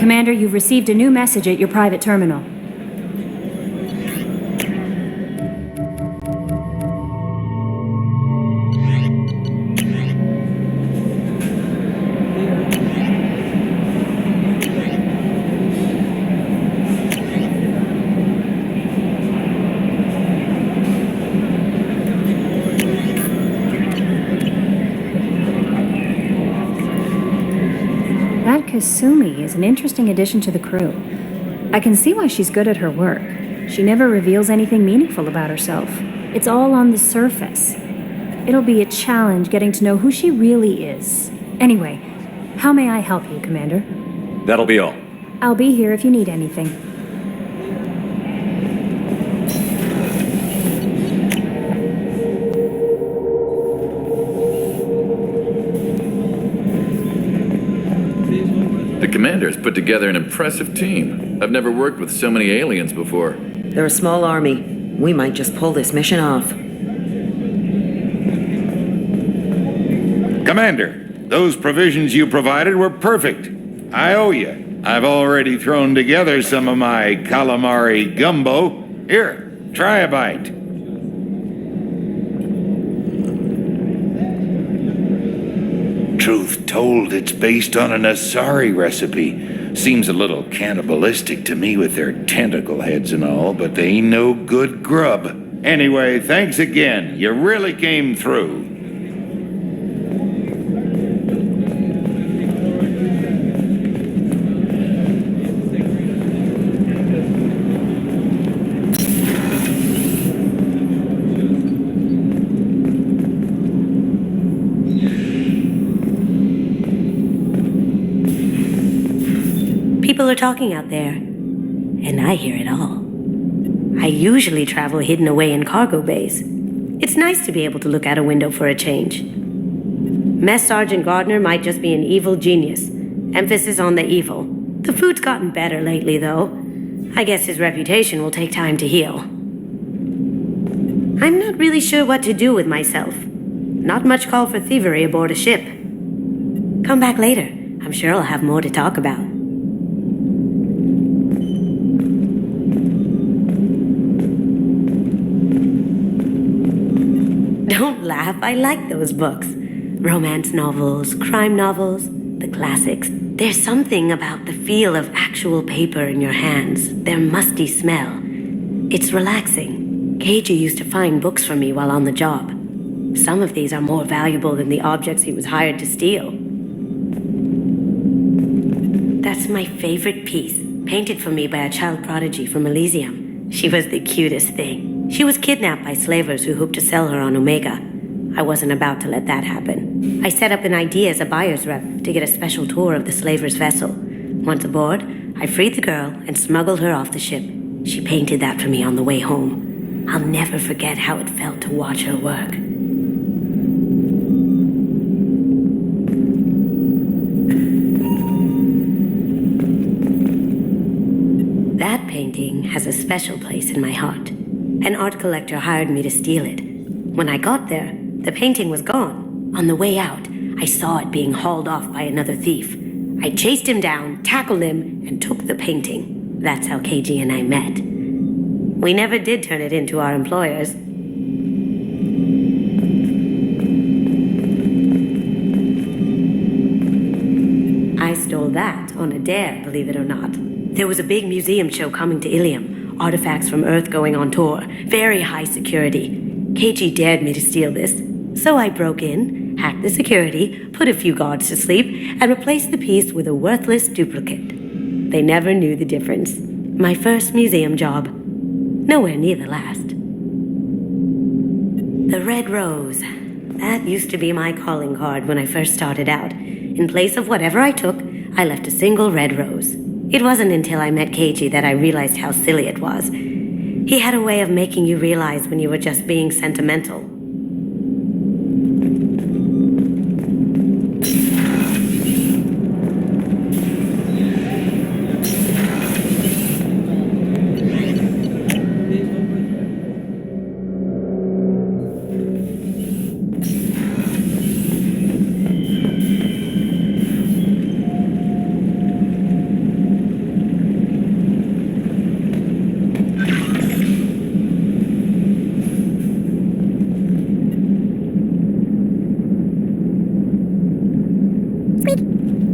Commander, you've received a new message at your private terminal. That Kasumi is an interesting addition to the crew. I can see why she's good at her work. She never reveals anything meaningful about herself. It's all on the surface. It'll be a challenge getting to know who she really is. Anyway, how may I help you, Commander? That'll be all. I'll be here if you need anything. The Commander's put together an impressive team. I've never worked with so many aliens before. They're a small army. We might just pull this mission off. Commander, those provisions you provided were perfect. I owe you. I've already thrown together some of my calamari gumbo. Here, try a bite. Truth told, it's based on an Asari recipe. Seems a little cannibalistic to me with their tentacle heads and all, but they ain't no good grub. Anyway, thanks again. You really came through. People are talking out there, and I hear it all. I usually travel hidden away in cargo bays. It's nice to be able to look out a window for a change. Mess Sergeant Gardner might just be an evil genius. Emphasis on the evil. The food's gotten better lately, though. I guess his reputation will take time to heal. I'm not really sure what to do with myself. Not much call for thievery aboard a ship. Come back later. I'm sure I'll have more to talk about. Don't laugh, I like those books. Romance novels, crime novels, the classics. There's something about the feel of actual paper in your hands, their musty smell. It's relaxing. Keiji used to find books for me while on the job. Some of these are more valuable than the objects he was hired to steal. That's my favorite piece, painted for me by a child prodigy from Elysium. She was the cutest thing. She was kidnapped by slavers who hoped to sell her on Omega. I wasn't about to let that happen. I set up an ID as a buyer's rep to get a special tour of the slaver's vessel. Once aboard, I freed the girl and smuggled her off the ship. She painted that for me on the way home. I'll never forget how it felt to watch her work. That painting has a special place in my heart. An art collector hired me to steal it. When I got there, the painting was gone. On the way out, I saw it being hauled off by another thief. I chased him down, tackled him, and took the painting. That's how Keiji and I met. We never did turn it into our employers. I stole that on a dare, believe it or not. There was a big museum show coming to Ilium. Artifacts from Earth going on tour. Very high security. Keiji dared me to steal this. So I broke in, hacked the security, put a few guards to sleep, and replaced the piece with a worthless duplicate. They never knew the difference. My first museum job. Nowhere near the last. The Red Rose. That used to be my calling card when I first started out. In place of whatever I took, I left a single red rose. It wasn't until I met Keiji that I realized how silly it was. He had a way of making you realize when you were just being sentimental. me.